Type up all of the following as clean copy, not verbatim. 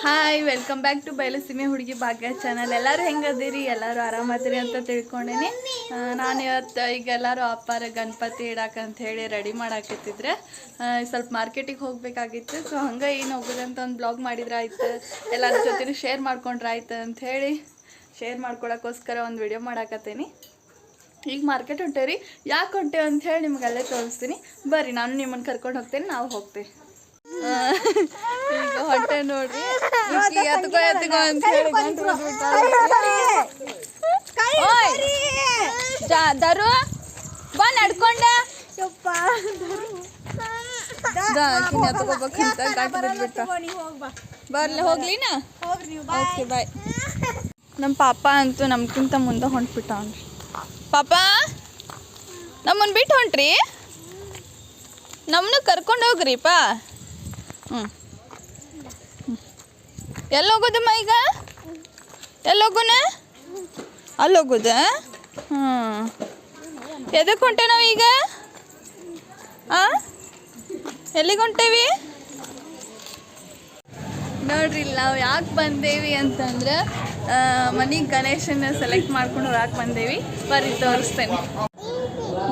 Hi welcome back to ಬಯಲಸೀಮೆ ಹುಡುಗಿ ಭಾಗ್ಯ channel. ಎಲ್ಲರೂ ಹೆಂಗದಿರಿ? ಎಲ್ಲರೂ ಆರಾಮದಿರಿ ಅಂತ ತಿಳ್ಕೊಂಡೇನಿ. ನಾನು ಇವತ್ತು ಈಗ ಎಲ್ಲರೂ ಅಪ್ಪಾರ ಗಣಪತಿ ಇಡಾಕಂತ ಹೇಳಿ ರೆಡಿ ಮಾಡಾಕತ್ತಿದ್ರೆ ಸ್ವಲ್ಪ ಮಾರ್ಕೆಟಿಗೆ ಹೋಗಬೇಕಾಗಿತ್ತು. ಸೊ ಹಂಗೆ ಏನು ಹೋಗೋದಂತ ಒಂದು ಬ್ಲಾಗ್ ಮಾಡಿದ್ರೆ ಆಯ್ತು, ಎಲ್ಲರ ಜೊತೆ ಶೇರ್ ಮಾಡ್ಕೊಂಡ್ರೆ ಆಯ್ತು ಅಂಥೇಳಿ ಶೇರ್ ಮಾಡ್ಕೊಳಕ್ಕೋಸ್ಕರ ಒಂದು ವಿಡಿಯೋ ಮಾಡಾಕತ್ತೀನಿ. ಈಗ ಮಾರ್ಕೆಟ್ ಹೊಂಟೇವ್ರಿ. ಯಾಕೆ ಹೊಂಟೇವೆ ಅಂಥೇಳಿ ನಿಮ್ಗೆಲ್ಲೇ ತೋರಿಸ್ತೀನಿ ಬರ್ರಿ. ನಾನು ನಿಮ್ಮನ್ನು ಕರ್ಕೊಂಡು ಹೋಗ್ತೇನೆ, ನಾವು ಹೋಗ್ತೇವೆ. ಈಗ ಹೊಟ್ಟೆ ನೋಡ್ರಿ, ಎತ್ಕೋ ಎತ್ಕೋ ಅಂತ ಹೇಳಿ ದರು ಬಾ ನಡ್ಕೊಂಡ ಎತ್ಕೋಬೇಕಂತ ಗಂಟು ಬಿಟ್ಬಿಟ್ಟ. ಬರ್ಲಿ ಹೋಗ್ಲಿನಾ? Okay bye. ನಮ್ಮ ಪಾಪ ಅಂತೂ ನಮ್ಗಿಂತ ಮುಂದೆ ಹೊಂಟ್ಬಿಟ್ಟ ಅವ್ನ್ರಿ. ಪಾಪ ನಮ್ಮನ್ನು ಬಿಟ್ಟು ಹೊಂಟ್ರಿ, ನಮ್ಮನ್ನ ಕರ್ಕೊಂಡು ಹೋಗ್ರಿಪ್ಪ. ಎಲ್ಲಿ ಹೋಗೋದಮ್ಮ ಈಗ? ಎಲ್ಲಿ ಹೋಗೋಣ? ಅಲ್ಲಿ ಹೋಗೋದ? ಎದಕ್ಕೆ ಹೊಂಟೆ ನಾವೀಗ? ಎಲ್ಲಿಗೆ ಹೊಂಟೇವಿ ನೋಡ್ರಿ. ನಾವು ಯಾಕೆ ಬಂದೇವಿ ಅಂತಂದ್ರೆ ಮನೆಗೆ ಗಣೇಶನ ಸೆಲೆಕ್ಟ್ ಮಾಡ್ಕೊಂಡು ಯಾಕೆ ಬಂದೇವಿ ಬರ್ರಿ ತೋರಿಸ್ತೇನೆ.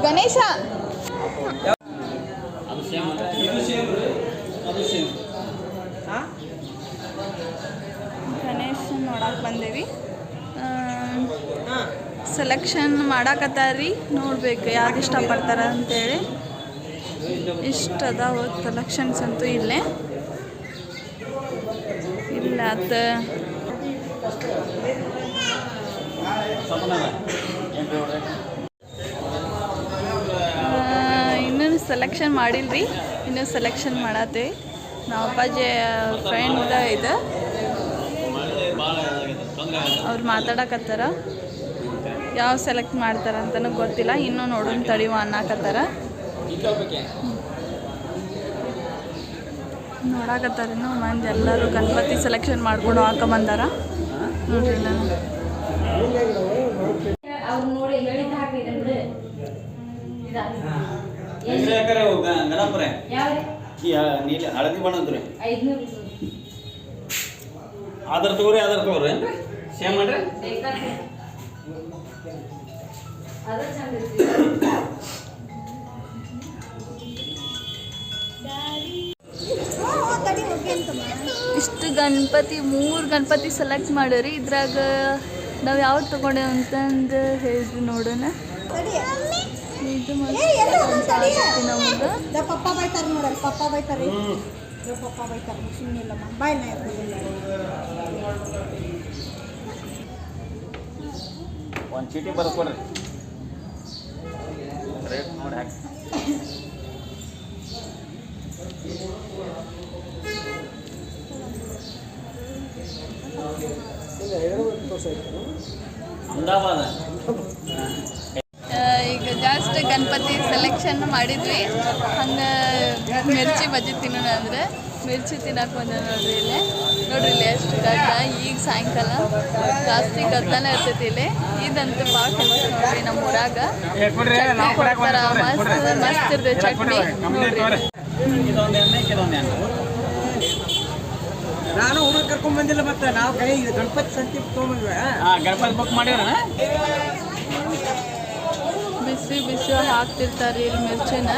ಗಣೇಶ ಗಣೇಶನ್ ನೋಡಕ್ಕೆ ಬಂದೇವಿ. ಸೆಲೆಕ್ಷನ್ ಮಾಡಾಕತ್ತಾರ್ರಿ, ನೋಡ್ಬೇಕು ಯಾರು ಇಷ್ಟಪಡ್ತಾರ ಅಂತೇಳಿ. ಇಷ್ಟ ಅದಾವ ಕಲೆಕ್ಷನ್ಸ್ ಅಂತೂ ಇಲ್ಲೇ ಇಲ್ಲ. ಅದು ಇನ್ನೂ ಸೆಲೆಕ್ಷನ್ ಮಾಡಿಲ್ರಿ, ಇನ್ನೂ ಸೆಲೆಕ್ಷನ್ ಮಾಡತ್ತೇವೆ. ನಾವು ಅಪ್ಪಾಜಿ ಫ್ರೆಂಡ್ ಇದೆ, ಅವ್ರು ಮಾತಾಡಕತ್ತಾರ. ಯಾವ ಸೆಲೆಕ್ಟ್ ಮಾಡ್ತಾರ ಅಂತನೂ ಗೊತ್ತಿಲ್ಲ, ಇನ್ನೂ ನೋಡೋಣ ತಡಿವ ಅನ್ನಕತ್ತಾರ. ನೋಡಾಕತ್ತಾರ ಇನ್ನೂ ಮಂದಿ ಎಲ್ಲರೂ ಗಣಪತಿ ಸೆಲೆಕ್ಷನ್ ಮಾಡ್ಕೊಂಡು ಹಾಕೊಂಬಂದಾರ ನೋಡ್ರಿ. ನಾನು ಹಳದಿ ಬಣ್ಣ ಆಧಾರ್ ತಗೋರಿ, ಆಧಾರ್ ತಗೋರಿ ಸೇಮ್ ಮಾಡ್ರಿ. ಇಷ್ಟು ಗಣಪತಿ 3 ಗಣಪತಿ ಸೆಲೆಕ್ಟ್ ಮಾಡ್ಯಾರಿ. ಇದ್ರಾಗ ನಾವು ಯಾವ್ದು ತೊಗೊಂಡೇವೆ ಅಂತಂದು ಹೇಳಿದ್ವಿ ನೋಡೋಣ. ಇದು ನಮ್ಗೆ ಪಪ್ಪ ಬೈತಾರ ನೋಡಲ್ಲ, ಪಪ್ಪ ಬೈತಾರ, ಪಪ್ಪ ಬೈತಾರ. ಸುಮ್ಮನಿಲ್ಲಮ್ಮ ಬಾಯ್ನ ಒಂದು ಚೀಟಿ ಬರ್ಕೊಡ್ರಿ, ರೇಟ್ ನೋಡಿ ಹಾಕಿ. ಅಹಮದಾಬಾದ. ಈಗ ಜಾಸ್ಟ್ ಗಣಪತಿ ಸೆಲೆಕ್ಷನ್ ಮಾಡಿದ್ವಿ. ಹಂಗೆ ಮಿರ್ಚಿ ಬಜ್ಜಿ ತಿನ್ನೋಣ ಅಂದರೆ ಮಿರ್ಚಿ ತಿನ್ನಕ್ಕೆ ಬಂದ ನೋಡ್ರಿ. ಇಲ್ಲೇ ನೋಡ್ರಿ, ಇಲ್ಲಿ ಎಷ್ಟು ಗದ್ದಲ. ಈಗ ಸಾಯಂಕಾಲ ಜಾಸ್ತಿ ಗದ್ದಲನೇ ಇರ್ತೈತಿ ಇಲ್ಲಿ. ಇದಂತೂ ಭಾಳ ಫೇಮಸ್ ನೋಡ್ರಿ ನಮ್ಮ ಊರಾಗ. ಚಟ್ನಿ ಕೊಡ್ತಾರ, ಮಸ್ತ್ ಇರ್ತೈತೆ ಚಟ್ನಿ ನೋಡ್ರಿ. ನಾನು ಹುಡುಗ ಕರ್ಕೊಂಡ್ ಬಂದಿಲ್ಲ, ಮತ್ತೆ ನಾವು ಕೈ ಗಣಪತಿ ಸಂತಿ ತೊಗೊಂಡ್ವಿ. ಗಣಪತಿ ಬುಕ್ ಮಾಡಿವ್ರ. ಬಿಸಿ ಬಿಸಿ ಹಾಕ್ತಿರ್ತಾರೆ ಇಲ್ಲಿ ಮಿರ್ಚಿನ,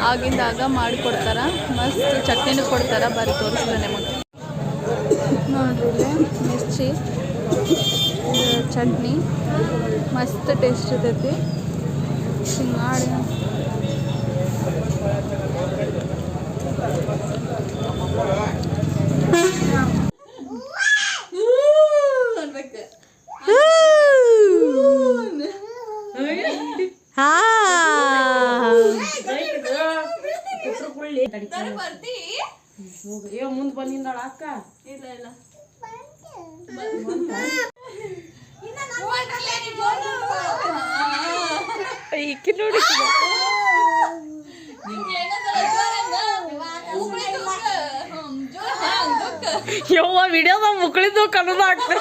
ಆಗಿಂದಾಗ ಮಾಡಿಕೊಡ್ತಾರ. ಮಸ್ತ್ ಚಟ್ನಿನೂ ಕೊಡ್ತಾರ. ಬರೀ ತೋರಿಸ್ತಾರೆ ನಿಮಗೆ ನೋಡ್ರಿ. ಇಲ್ಲಿ ಮಿರ್ಚಿ ಚಟ್ನಿ ಮಸ್ತ್ ಟೇಸ್ಟ್ ಇರ್ತೈತಿ. ಹಿಂಗಾಡಿ ಮುಂದೆ ಬಂದಿಂದಾಳ ಅಕ್ಕ. ಇಲ್ಲ ಇಲ್ಲ ಈಕಿ ನೋಡಿ ಯವ್ವ ವಿಡಿಯೋದಾಗ ಮುಕ್ಕಳಿದ್ದು ಕನ್ನಡ ಆಗ್ತದೆ.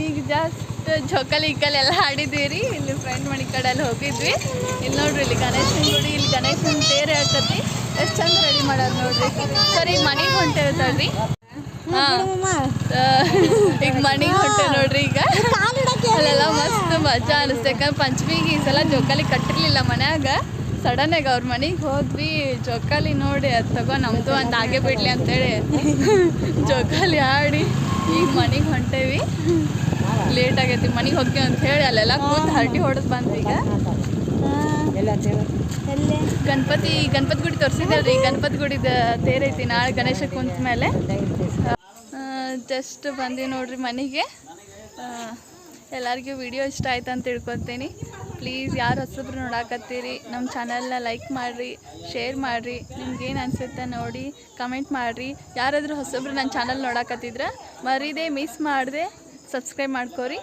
ಈಗ ಜಾಸ್ಟ್ ಜೋಕಾಲಿ ಈಕಲ್ ಎಲ್ಲ ಆಡಿದ್ವಿ ಇಲ್ಲಿ ಫ್ರೆಂಡ್ ಮನೆ ಕಡೆ ಎಲ್ಲ ಹೋಗಿದ್ವಿ. ಇಲ್ಲಿ ನೋಡ್ರಿ ಇಲ್ಲಿ ಗಣೇಶನ ಗುಡಿ, ಇಲ್ಲಿ ಗಣೇಶನ ತೇರು ಹೇಳ್ತತಿ, ಎಷ್ಟು ಚಂದ ರೆಡಿ ಮಾಡೋದು ನೋಡ್ರಿ. ಸರಿ ಈಗ ಮನೆಗೆ ಹೊಂಟಿರ್ತಾಳ್ರಿ. ಈಗ ಮನೆಗೆ ಹೊಂಟೆ ನೋಡ್ರಿ. ಈಗ ಅಲ್ಲೆಲ್ಲ ಮಸ್ತ್ ಮಜಾ ಅನಿಸ್ತು. ಯಾಕಂದ್ರೆ ಪಂಚಮಿಗೆ ಈ ಸಲ ಜೋಕಾಲಿ ಕಟ್ಟಿರ್ಲಿಲ್ಲ ಮನ್ಯಾಗ. ಸಡನ್ನಾಗಿ ಅವ್ರ ಮನೆಗೆ ಹೋದ್ವಿ, ಜೋಕಾಲಿ ನೋಡಿ ಅದು ತಗೋ ನಮ್ಮದು ಒಂದು ಆಗೇ ಬಿಡ್ಲಿ ಅಂತೇಳಿ ಜೋಕಾಲಿ ಆಡಿ ಈಗ ಮನೆಗೆ ಹೊಂಟೇವಿ. ಲೇಟ್ ಆಗೈತಿ ಮನೆಗೆ ಹೋಗ್ತೀವಿ ಅಂತ ಹೇಳಿ ಅಲ್ಲೆಲ್ಲ ಕೂತು ಹರಟಿ ಹೊಡೆದು ಬಂದ್ವಿ. ಈಗ ಗಣಪತಿ ಗುಡಿ ತೋರಿಸಿದ್ದೇವ್ರಿ. ಗಣಪತಿ ಗುಡಿದ ತೇರೈತಿ ನಾಳೆ ಗಣೇಶ ಕುಂತ ಮೇಲೆ. ಜಸ್ಟ್ ಬಂದೀವಿ ನೋಡ್ರಿ ಮನೆಗೆ. ಎಲ್ಲರಿಗೂ ವಿಡಿಯೋ ಇಷ್ಟ ಆಯ್ತು ಅಂತ ತಿಳ್ಕೊತೀನಿ. ಪ್ಲೀಸ್ ಯಾರು ಹೊಸಬ್ರು ನೋಡಾಕತ್ತೀರಿ ನಮ್ಮ ಚಾನಲ್ನ ಲೈಕ್ ಮಾಡಿರಿ, ಶೇರ್ ಮಾಡಿರಿ, ನಿಮ್ಗೇನು ಅನಿಸುತ್ತೆ ನೋಡಿ ಕಮೆಂಟ್ ಮಾಡಿರಿ. ಯಾರಾದರೂ ಹೊಸಬ್ರು ನನ್ನ ಚಾನಲ್ ನೋಡಾಕತ್ತಿದ್ರೆ ಮರೀದೆ ಮಿಸ್ ಮಾಡಿದೆ ಸಬ್ಸ್ಕ್ರೈಬ್ ಮಾಡ್ಕೋರಿ.